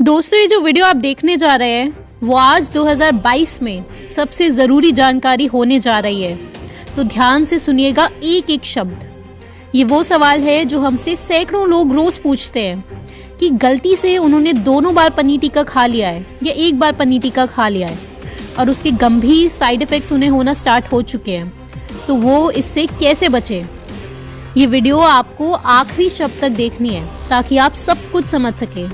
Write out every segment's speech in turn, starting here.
दोस्तों, ये जो वीडियो आप देखने जा रहे हैं वो आज 2022 में सबसे ज़रूरी जानकारी होने जा रही है। तो ध्यान से सुनिएगा एक एक शब्द। ये वो सवाल है जो हमसे सैकड़ों लोग रोज पूछते हैं कि गलती से उन्होंने दोनों बार पनीर टिक्का खा लिया है या एक बार पनीर टिक्का खा लिया है और उसके गंभीर साइड इफ़ेक्ट्स उन्हें होना स्टार्ट हो चुके हैं। तो वो इससे कैसे बचे? ये वीडियो आपको आखिरी शब्द तक देखनी है ताकि आप सब कुछ समझ सकें।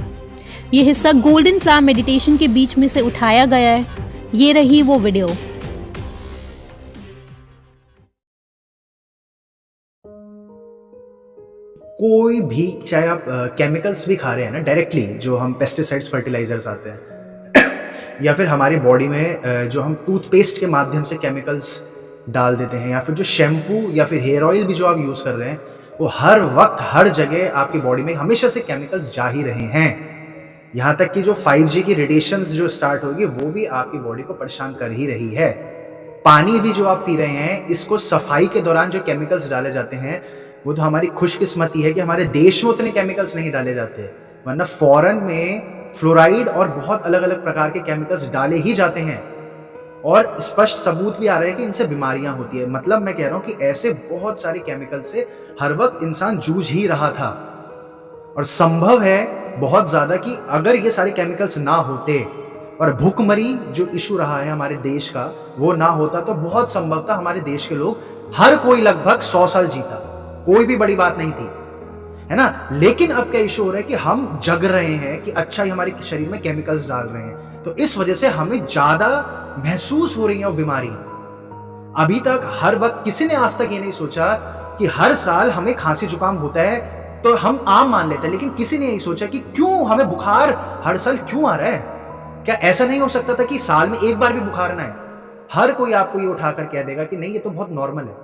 ये हिस्सा गोल्डन फ्लावर मेडिटेशन के बीच में से उठाया गया है। ये रही वो वीडियो। कोई भी, चाहे आप केमिकल्स भी खा रहे हैं ना डायरेक्टली, जो हम पेस्टिसाइड्स फर्टिलाइजर्स आते हैं या फिर हमारी बॉडी में जो हम टूथपेस्ट के माध्यम से केमिकल्स डाल देते हैं, या फिर जो शैम्पू या फिर हेयर ऑयल भी जो आप यूज़ कर रहे हैं, वो हर वक्त हर जगह आपकी बॉडी में हमेशा से केमिकल्स जा ही रहे हैं। यहाँ तक कि जो 5G की रेडिएशंस जो स्टार्ट होगी वो भी आपकी बॉडी को परेशान कर ही रही है। पानी भी जो आप पी रहे हैं, इसको सफाई के दौरान जो केमिकल्स डाले जाते हैं, वो तो हमारी खुशकिस्मती है कि हमारे देश में उतने केमिकल्स नहीं डाले जाते, वरना फॉरेन में फ्लोराइड और बहुत अलग अलग प्रकार के केमिकल्स डाले ही जाते हैं और स्पष्ट सबूत भी आ रहे हैं कि इनसे बीमारियां होती है। मतलब मैं कह रहा हूं कि ऐसे बहुत सारे केमिकल से हर वक्त इंसान जूझ ही रहा था और संभव है बहुत ज्यादा कि अगर ये सारे केमिकल्स ना होते और भूखमरी जो इशू रहा है हमारे देश का वो ना होता, तो बहुत संभव था हमारे देश के लोग हर कोई लगभग 100 साल जीता। कोई भी बड़ी बात नहीं थी, है ना। लेकिन अब क्या इशू हो रहा है कि हम जग रहे हैं कि अच्छा ही हमारे शरीर में केमिकल्स डाल रहे हैं, तो इस वजह से हमें ज्यादा महसूस हो रही है वो बीमारी। अभी तक हर वक्त किसी ने आज तक ये नहीं सोचा कि हर साल हमें खांसी जुकाम होता है तो हम आम मान लेते हैं, लेकिन किसी ने यही सोचा कि क्यों हमें बुखार हर साल क्यों आ रहा है। क्या ऐसा नहीं हो सकता था कि साल में एक बार भी बुखार ना आए? हर कोई आपको ये उठाकर कह देगा कि नहीं, ये तो बहुत नॉर्मल है,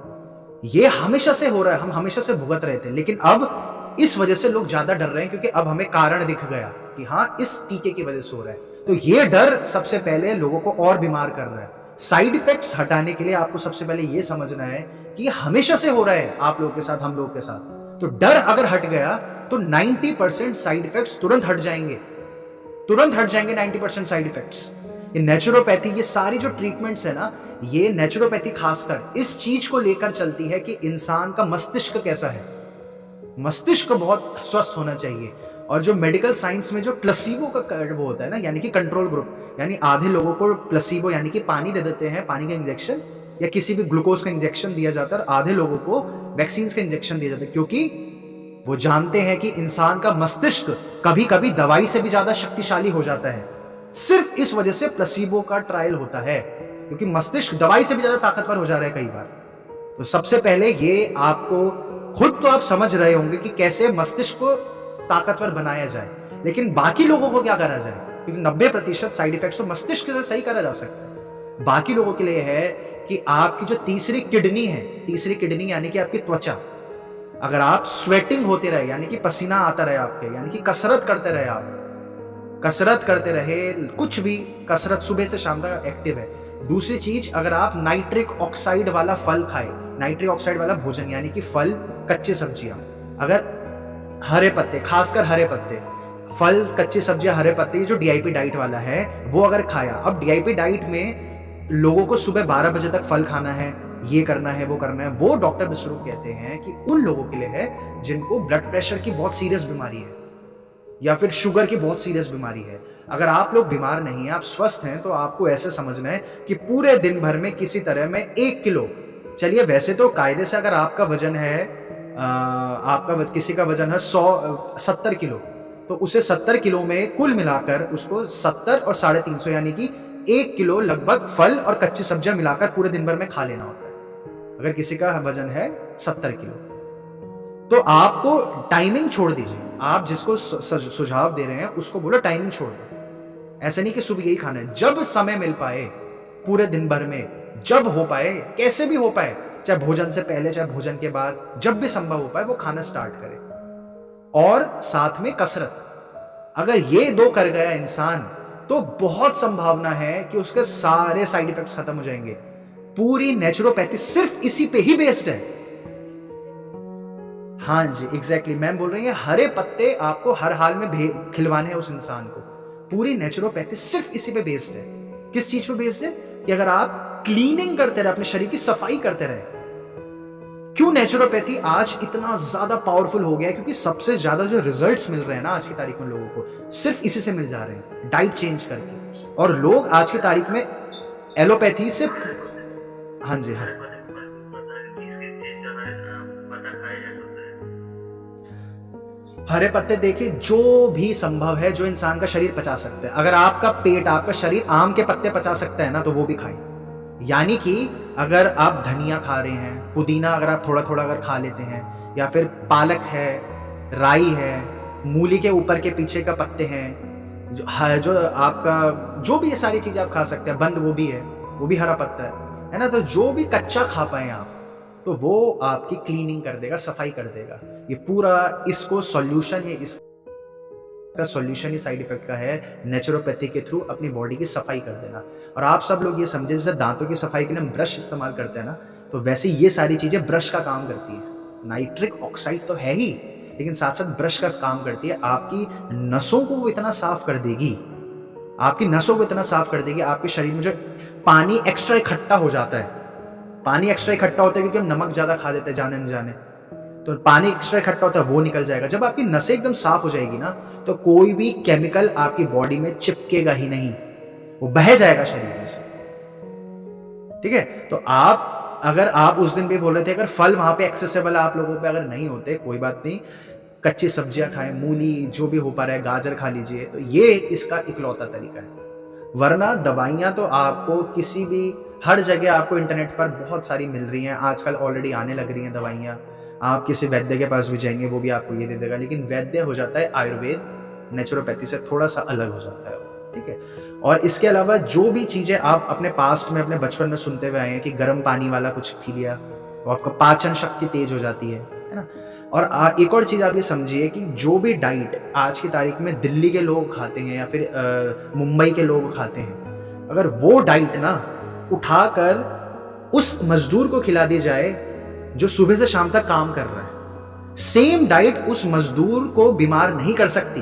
ये हमेशा से हो रहा है, हम हमेशा से भुगत रहे थे। लेकिन अब इस वजह से लोग ज्यादा डर रहे हैं क्योंकि अब हमें कारण दिख गया कि हाँ, इस टीके की वजह से हो रहा है। तो ये डर सबसे पहले लोगों को और बीमार कर रहा है। साइड इफेक्ट्स हटाने के लिए आपको सबसे पहले ये समझना है कि ये हमेशा से हो रहा है आप लोगों के साथ, हम लोगों के साथ। तो डर अगर हट गया तो 90% साइड इफेक्ट्स तुरंत हट जाएंगे, 90% साइड इफेक्ट्स। ये नेचुरोपैथी, ये सारी जो ट्रीटमेंट्स है ना, ये नेचुरोपैथी खासकर इस चीज को लेकर चलती है कि इंसान का मस्तिष्क कैसा है। मस्तिष्क बहुत स्वस्थ होना चाहिए। और जो मेडिकल साइंस में जो प्लेसिबो का वो होता है ना, यानी कि कंट्रोल ग्रुप, यानी आधे लोगों को प्लेसिबो यानी कि पानी दे देते हैं, पानी का इंजेक्शन या किसी भी ग्लूकोज का इंजेक्शन दिया जाता है, और आधे लोगों को वैक्सीन का इंजेक्शन दिया जाता है, क्योंकि वो जानते हैं कि इंसान का मस्तिष्क कभी कभी दवाई से भी ज्यादा शक्तिशाली हो जाता है। सिर्फ इस वजह से प्लेसिबो का ट्रायल होता है, क्योंकि मस्तिष्क दवाई से भी ज्यादा ताकतवर हो जा रहा है कई बार। तो सबसे पहले ये आपको खुद तो आप समझ रहे होंगे कि कैसे मस्तिष्क को ताकतवर बनाया जाए, लेकिन बाकी लोगों को क्या करा जाए, क्योंकि 90% साइड इफेक्ट्स तो मस्तिष्क से सही करा जा सकता है। बाकी लोगों के लिए है कि आपकी जो तीसरी किडनी है, तीसरी किडनी यानी कि आपकी त्वचा, अगर आप स्वेटिंग होते रहे, यानी कि पसीना आता रहे आपके, यानी कि कसरत करते रहे, आप कसरत करते रहे, कुछ भी कसरत सुबह से शाम तक एक्टिव है। दूसरी चीज, अगर आप नाइट्रिक ऑक्साइड वाला फल खाए, नाइट्रिक ऑक्साइड वाला भोजन यानी कि फल, कच्ची सब्जियां, अगर हरे पत्ते, खासकर हरे पत्ते, फल, कच्ची सब्जियां, हरे पत्ते, जो डीआईपी डाइट वाला है वो अगर खाया। अब डीआईपी डाइट में लोगों को सुबह 12 बजे तक फल खाना है, ये करना है, वो करना है, वो डॉक्टर विश्वरूप कहते हैं कि उन लोगों के लिए है जिनको ब्लड प्रेशर की बहुत सीरियस बीमारी है या फिर शुगर की बहुत सीरियस बीमारी है। अगर आप लोग बीमार नहीं हैं, आप स्वस्थ हैं, तो आपको ऐसे समझना है कि पूरे दिन भर में किसी तरह में 1 किलो, चलिए वैसे तो कायदे से अगर आपका वजन है, किसी का वजन है 70 किलो, तो उसे 70 किलो में कुल मिलाकर उसको 70 और 350 यानी कि 1 किलो लगभग फल और कच्ची सब्जियां मिलाकर पूरे दिन भर में खा लेना होता है। अगर किसी का वजन है 70 किलो, तो आपको टाइमिंग छोड़ दीजिए। आप जिसको सुझाव दे रहे हैं उसको बोलो टाइमिंग छोड़ दो। ऐसे नहीं कि सुबह यही खाना है, जब समय मिल पाए पूरे दिन भर में, जब हो पाए, कैसे भी हो पाए, चाहे भोजन से पहले चाहे भोजन के बाद, जब भी संभव हो पाए वो खाना स्टार्ट करे। और साथ में कसरत, अगर ये 2 कर गया इंसान, तो बहुत संभावना है कि उसके सारे साइड इफेक्ट्स खत्म हो जाएंगे। पूरी नेचुरोपैथी सिर्फ इसी पे ही बेस्ड है। हाँ जी, एग्जैक्टली, मैम बोल रही है हरे पत्ते आपको हर हाल में खिलवाने हैं उस इंसान को। पूरी नेचुरोपैथी सिर्फ इसी पे बेस्ड है। किस चीज पे बेस्ड है? कि अगर आप क्लीनिंग करते रहे, अपने शरीर की सफाई करते रहे। क्यों नेचुरोपैथी आज इतना ज्यादा पावरफुल हो गया है? क्योंकि सबसे ज्यादा जो रिजल्ट्स मिल रहे हैं ना आज की तारीख में लोगों को, सिर्फ इसी से मिल जा रहे हैं, डाइट चेंज करके। और लोग आज की तारीख में एलोपैथी से, हाँ जी हाँ, हरे पत्ते देखिए, जो भी संभव है, जो इंसान का शरीर पचा सकता है। अगर आपका पेट, आपका शरीर आम के पत्ते पचा सकता है ना, तो वो भी खाएं। यानी कि अगर आप धनिया खा रहे हैं, पुदीना अगर आप थोड़ा थोड़ा अगर खा लेते हैं, या फिर पालक है, राई है, मूली के ऊपर के पीछे का पत्ते हैं, जो आपका जो भी ये सारी चीजें आप खा सकते हैं, बंद गोभी है, वो भी हरा पत्ता है ना। तो जो भी कच्चा खा पाए आप, तो वो आपकी क्लीनिंग कर देगा, सफाई कर देगा। ये पूरा इसको सॉल्यूशन है, इसका सॉल्यूशन ही साइड इफेक्ट का है नेचुरोपैथी के थ्रू अपनी बॉडी की सफाई कर देना। और आप सब लोग ये समझे, जैसे दांतों की सफाई के लिए हम ब्रश इस्तेमाल करते हैं ना, तो वैसे ये सारी चीजें ब्रश का काम करती है। नाइट्रिक ऑक्साइड तो है ही, लेकिन साथ साथ ब्रश का काम करती है। आपकी नसों को वो इतना साफ कर देगी, आपकी नसों को इतना साफ कर देगी, आपके शरीर में जो पानी एक्स्ट्रा इकट्ठा हो जाता है, पानी एक्स्ट्रा इकट्ठा होता है क्योंकि हम नमक ज्यादा खा देते हैं जाने अनजाने, तो पानी एक्स्ट्रा इकट्ठा होता है, वो निकल जाएगा। जब आपकी नसें एकदम साफ हो जाएगी ना, तो कोई भी केमिकल आपकी बॉडी में चिपकेगा ही नहीं, वो बह जाएगा शरीर में से। ठीक है? तो अगर आप उस दिन भी बोल रहे थे, अगर फल वहां पे एक्सेसिबल आप लोगों पे अगर नहीं होते, कोई बात नहीं, कच्ची सब्जियां खाएं, मूली जो भी हो पा रहा है, गाजर खा लीजिए, तो ये इसका इकलौता तरीका है। वरना दवाइयां तो आपको किसी भी, हर जगह आपको इंटरनेट पर बहुत सारी मिल रही हैं, आजकल ऑलरेडी आने लग रही हैं दवाइयां। आप किसी वैद्य के पास भी जाएंगे, वो भी आपको ये दे देगा, लेकिन वैद्य हो जाता है आयुर्वेद, नेचुरोपैथी से थोड़ा सा अलग हो जाता है। ठीक है? और इसके अलावा जो भी चीजें आप अपने पास्ट में, अपने बचपन में सुनते हुए आए हैं कि गर्म पानी वाला कुछ पी लिया, वो आपका पाचन शक्ति तेज हो जाती है ना। और एक और चीज आप ये समझिए कि जो भी डाइट आज की तारीख में दिल्ली के लोग खाते हैं या फिर मुंबई के लोग खाते हैं, अगर वो डाइट ना उठाकर उस मजदूर को खिला दी जाए जो सुबह से शाम तक काम कर रहा है, सेम डाइट उस मजदूर को बीमार नहीं कर सकती,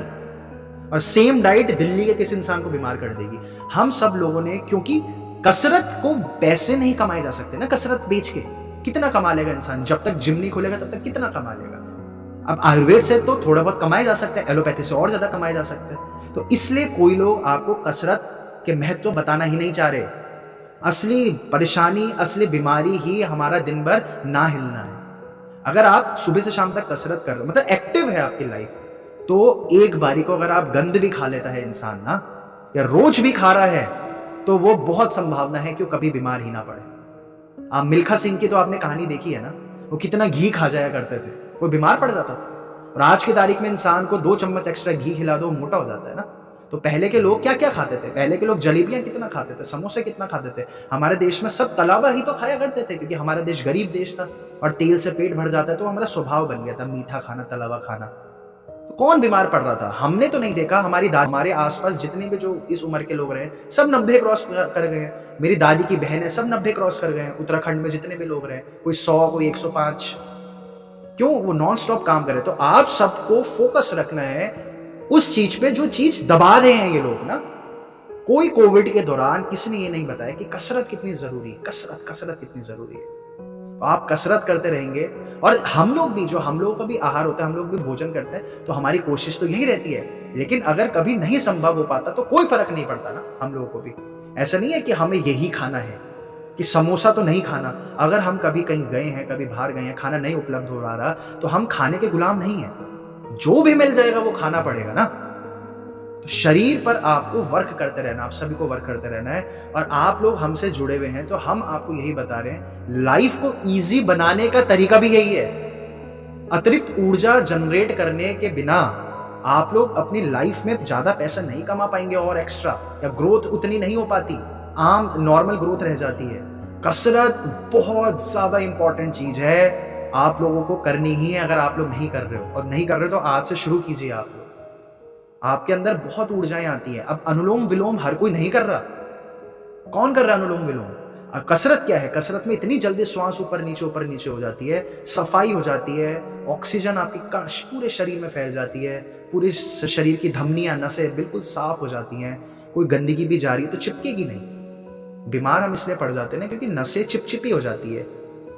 और सेम डाइट दिल्ली के किसी इंसान को बीमार कर देगी। हम सब लोगों ने, क्योंकि कसरत को पैसे नहीं कमाए जा सकते ना, कसरत बेच के कितना कमा लेगा इंसान? जब तक जिम नहीं खोलेगा तब तक कितना कमा लेगा? अब आयुर्वेद से तो थोड़ा बहुत कमाया जा सकता है, एलोपैथी से और ज्यादा कमाया जा सकता है। तो इसलिए कोई लोग आपको कसरत के महत्व बताना ही नहीं चाह रहे। असली परेशानी, असली बीमारी ही हमारा दिन भर ना हिलना है। अगर आप सुबह से शाम तक कसरत कर रहे हो, मतलब एक्टिव है आपकी लाइफ, तो एक बारी को अगर आप गंद भी खा लेता है इंसान ना, या रोज भी खा रहा है, तो वो बहुत संभावना है कि वो कभी बीमार ही ना पड़े। आप मिल्खा सिंह की तो आपने कहानी देखी है ना, वो कितना घी खा जाया करते थे, वो बीमार पड़ जाता था। और आज की तारीख में इंसान को 2 चम्मच एक्स्ट्रा घी खिला दो, मोटा हो जाता है ना। तो पहले के लोग क्या क्या खाते थे? पहले के लोग जलेबियां कितना खाते थे, समोसे कितना खाते थे। हमारे देश में सब तला हुआ ही तो खाया करते थे, क्योंकि हमारा देश गरीब देश था और तेल से पेट भर जाता है, तो हमारा स्वभाव बन गया था मीठा खाना, तला हुआ खाना। तो कौन बीमार पड़ रहा था? हमने तो नहीं देखा। हमारे आसपास जितने भी जो इस उम्र के लोग रहे, सब 90 क्रॉस कर गए हैं। मेरी दादी की बहन है, सब 90 क्रॉस कर गए हैं। उत्तराखंड में जितने भी लोग रहे, कोई 100, कोई 105। क्यों? वो नॉन स्टॉप काम करे। तो आप सबको फोकस रखना है उस चीज पे जो चीज दबा रहे हैं ये लोग ना। कोई कोविड के दौरान किसी ने ये नहीं बताया कि कसरत कितनी जरूरी है, कसरत कितनी जरूरी है। तो आप कसरत करते रहेंगे, और हम लोग भी, जो हम लोगों का भी आहार होता है, हम लोग भी भोजन करते हैं, तो हमारी कोशिश तो यही रहती है। लेकिन अगर कभी नहीं संभव हो पाता तो कोई फर्क नहीं पड़ता ना हम लोगों को भी। ऐसा नहीं है कि हमें यही खाना है, कि समोसा तो नहीं खाना। अगर हम कभी कहीं गए हैं, कभी बाहर गए हैं, खाना नहीं उपलब्ध हो रहा, तो हम खाने के गुलाम नहीं है। जो भी मिल जाएगा वो खाना पड़ेगा ना। तो शरीर पर आपको वर्क करते रहना, आप सभी को वर्क करते रहना है। और आप लोग हमसे जुड़े हुए हैं, तो हम आपको यही बता रहे हैं, लाइफ को इजी बनाने का तरीका भी यही है। अतिरिक्त ऊर्जा जनरेट करने के बिना आप लोग अपनी लाइफ में ज्यादा पैसा नहीं कमा पाएंगे, और एक्स्ट्रा, या ग्रोथ उतनी नहीं हो पाती, आम नॉर्मल ग्रोथ रह जाती है। कसरत बहुत ज्यादा इंपॉर्टेंट चीज है, आप लोगों को करनी ही है। अगर आप लोग नहीं कर रहे हो, और नहीं कर रहे हो, तो आज से शुरू कीजिए। आप लोग, आपके अंदर बहुत ऊर्जाएं आती हैं। अब अनुलोम विलोम हर कोई नहीं कर रहा। कौन कर रहा है अनुलोम विलोम? कसरत क्या है? कसरत में इतनी जल्दी श्वास ऊपर नीचे हो जाती है, सफाई हो जाती है, ऑक्सीजन आपकी पूरे शरीर में फैल जाती है, पूरे शरीर की धमनियां, नसें बिल्कुल साफ हो जाती हैं। कोई गंदगी भी जा रही है तो चिपकेगी नहीं। बीमार हम इसलिए पड़ जाते हैं ना क्योंकि नसें चिपचिपी हो जाती है,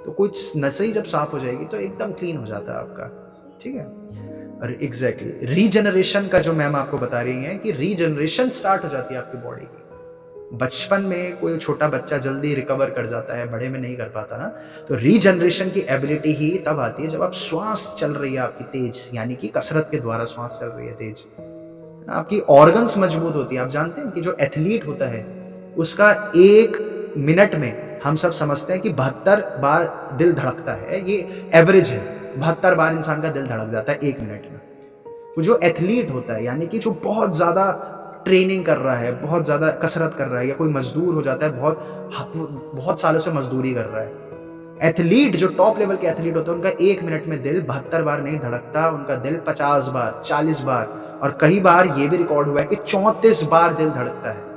तो कुछ नसें ही जब साफ हो जाएगी तो एकदम क्लीन हो जाता है आपका, ठीक है। और एग्जैक्टली रीजनरेशन का जो मैम आपको बता रही हैं कि रीजनरेशन स्टार्ट हो जाती है आपकी बॉडी की। बचपन में कोई छोटा बच्चा जल्दी रिकवर कर जाता है, बड़े में नहीं कर पाता ना। तो रीजनरेशन की एबिलिटी ही तब आती है जब आप श्वास चल रही है आपकी तेज, यानी कि कसरत के द्वारा श्वास चल रही है तेज, आपकी ऑर्गन्स मजबूत होती है। आप जानते हैं कि जो एथलीट होता है उसका 1 मिनट में हम सब समझते हैं कि 72 बार दिल धड़कता है, ये एवरेज है। 72 बार इंसान का दिल धड़क जाता है 1 मिनट में। तो जो एथलीट होता है, यानी कि जो बहुत ज्यादा ट्रेनिंग कर रहा है, बहुत ज्यादा कसरत कर रहा है, या कोई मजदूर हो जाता है, बहुत सालों से मजदूरी कर रहा है, एथलीट जो टॉप लेवल के एथलीट होते हैं उनका 1 मिनट में दिल 72 बार नहीं धड़कता, उनका दिल 50 बार, 40 बार, और कई बार ये भी रिकॉर्ड हुआ है कि 34 बार दिल धड़कता है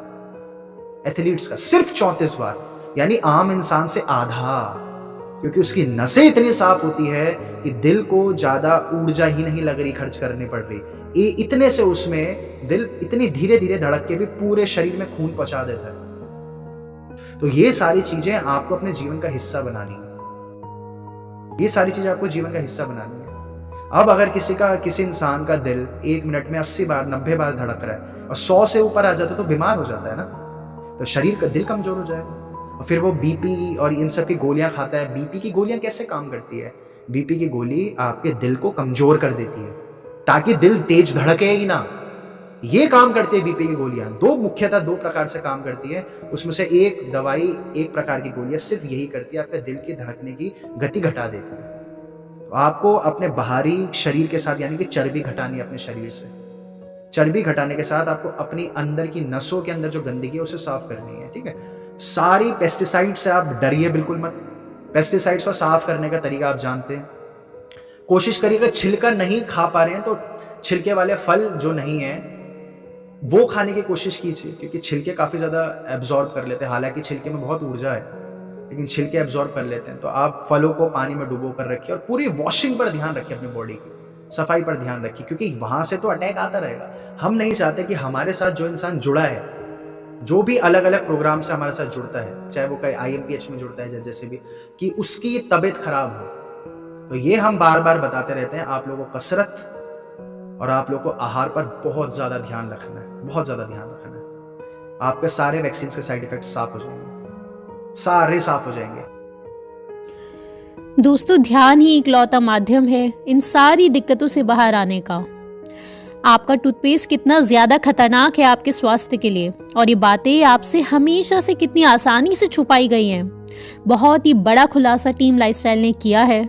एथलीट्स का, सिर्फ 34 बार, यानी आम इंसान से आधा, क्योंकि उसकी नसें इतनी साफ होती है कि दिल को ज्यादा ऊर्जा ही नहीं लग रही खर्च करनी पड़ रही। इतने से उसमें दिल इतनी धीरे धीरे धड़क के भी पूरे शरीर में खून पहुंचा देता है। तो ये सारी चीजें आपको अपने जीवन का हिस्सा बनानी है, ये सारी चीजें आपको जीवन का हिस्सा बनानी है। अब अगर किसी इंसान का दिल 1 मिनट में 80 बार 90 बार धड़क रहा है और 100 से ऊपर आ जाता है तो बीमार हो जाता है ना, तो शरीर का दिल कमजोर हो जाएगा और फिर वो बीपी और इन सब की गोलियां खाता है। बीपी की गोलियां कैसे काम करती है? बीपी की गोली आपके दिल को कमजोर कर देती है ताकि दिल तेज धड़के ही ना, ये काम करती है बीपी की गोलियां। मुख्यतः 2 प्रकार से काम करती है, उसमें से एक दवाई, एक प्रकार की गोलियां सिर्फ यही करती है, आपके दिल की धड़कने की गति घटा देती है। तो आपको अपने बाहरी शरीर के साथ, यानी कि चर्बी घटानी है अपने शरीर से। चर्बी घटाने के साथ आपको अपनी अंदर की नसों के अंदर जो गंदगी है उसे साफ करनी है, ठीक है। सारी पेस्टिसाइड से आप डरिए बिल्कुल मत। पेस्टिसाइड्स को साफ करने का तरीका आप जानते हैं। कोशिश करिए, अगर छिलका नहीं खा पा रहे हैं तो छिलके वाले फल जो नहीं है वो खाने की कोशिश कीजिए, क्योंकि छिलके काफी ज्यादा एब्जॉर्ब कर लेते हैं। हालांकि छिलके में बहुत ऊर्जा है लेकिन छिलके एब्जॉर्ब कर लेते हैं। तो आप फलों को पानी में डुबो कर रखिए और पूरी वॉशिंग पर ध्यान रखिए, अपनी बॉडी की सफाई पर ध्यान रखिए, क्योंकि वहां से तो अटैक आता रहेगा। हम नहीं चाहते कि हमारे साथ जो इंसान जुड़ा है, जो भी अलग अलग प्रोग्राम से हमारे साथ जुड़ता है, चाहे वो कहीं IMPH में जुड़ता है जैसे भी, कि उसकी तबीयत खराब हो। तो ये हम बार बार बताते रहते हैं, आप लोगों को कसरत और आप लोगों को आहार पर बहुत ज्यादा ध्यान रखना है, बहुत ज्यादा ध्यान रखना है। आपके सारे वैक्सीन के साइड इफेक्ट साफ हो जाएंगे, सारे साफ हो जाएंगे। दोस्तों, ध्यान ही इकलौता माध्यम है इन सारी दिक्कतों से बाहर आने का। आपका टूथपेस्ट कितना ज्यादा खतरनाक है आपके स्वास्थ्य के लिए, और ये बातें आपसे हमेशा से कितनी आसानी से छुपाई गई हैं। बहुत ही बड़ा खुलासा टीम लाइफस्टाइल ने किया है।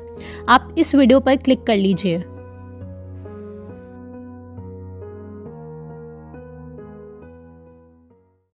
आप इस वीडियो पर क्लिक कर लीजिए।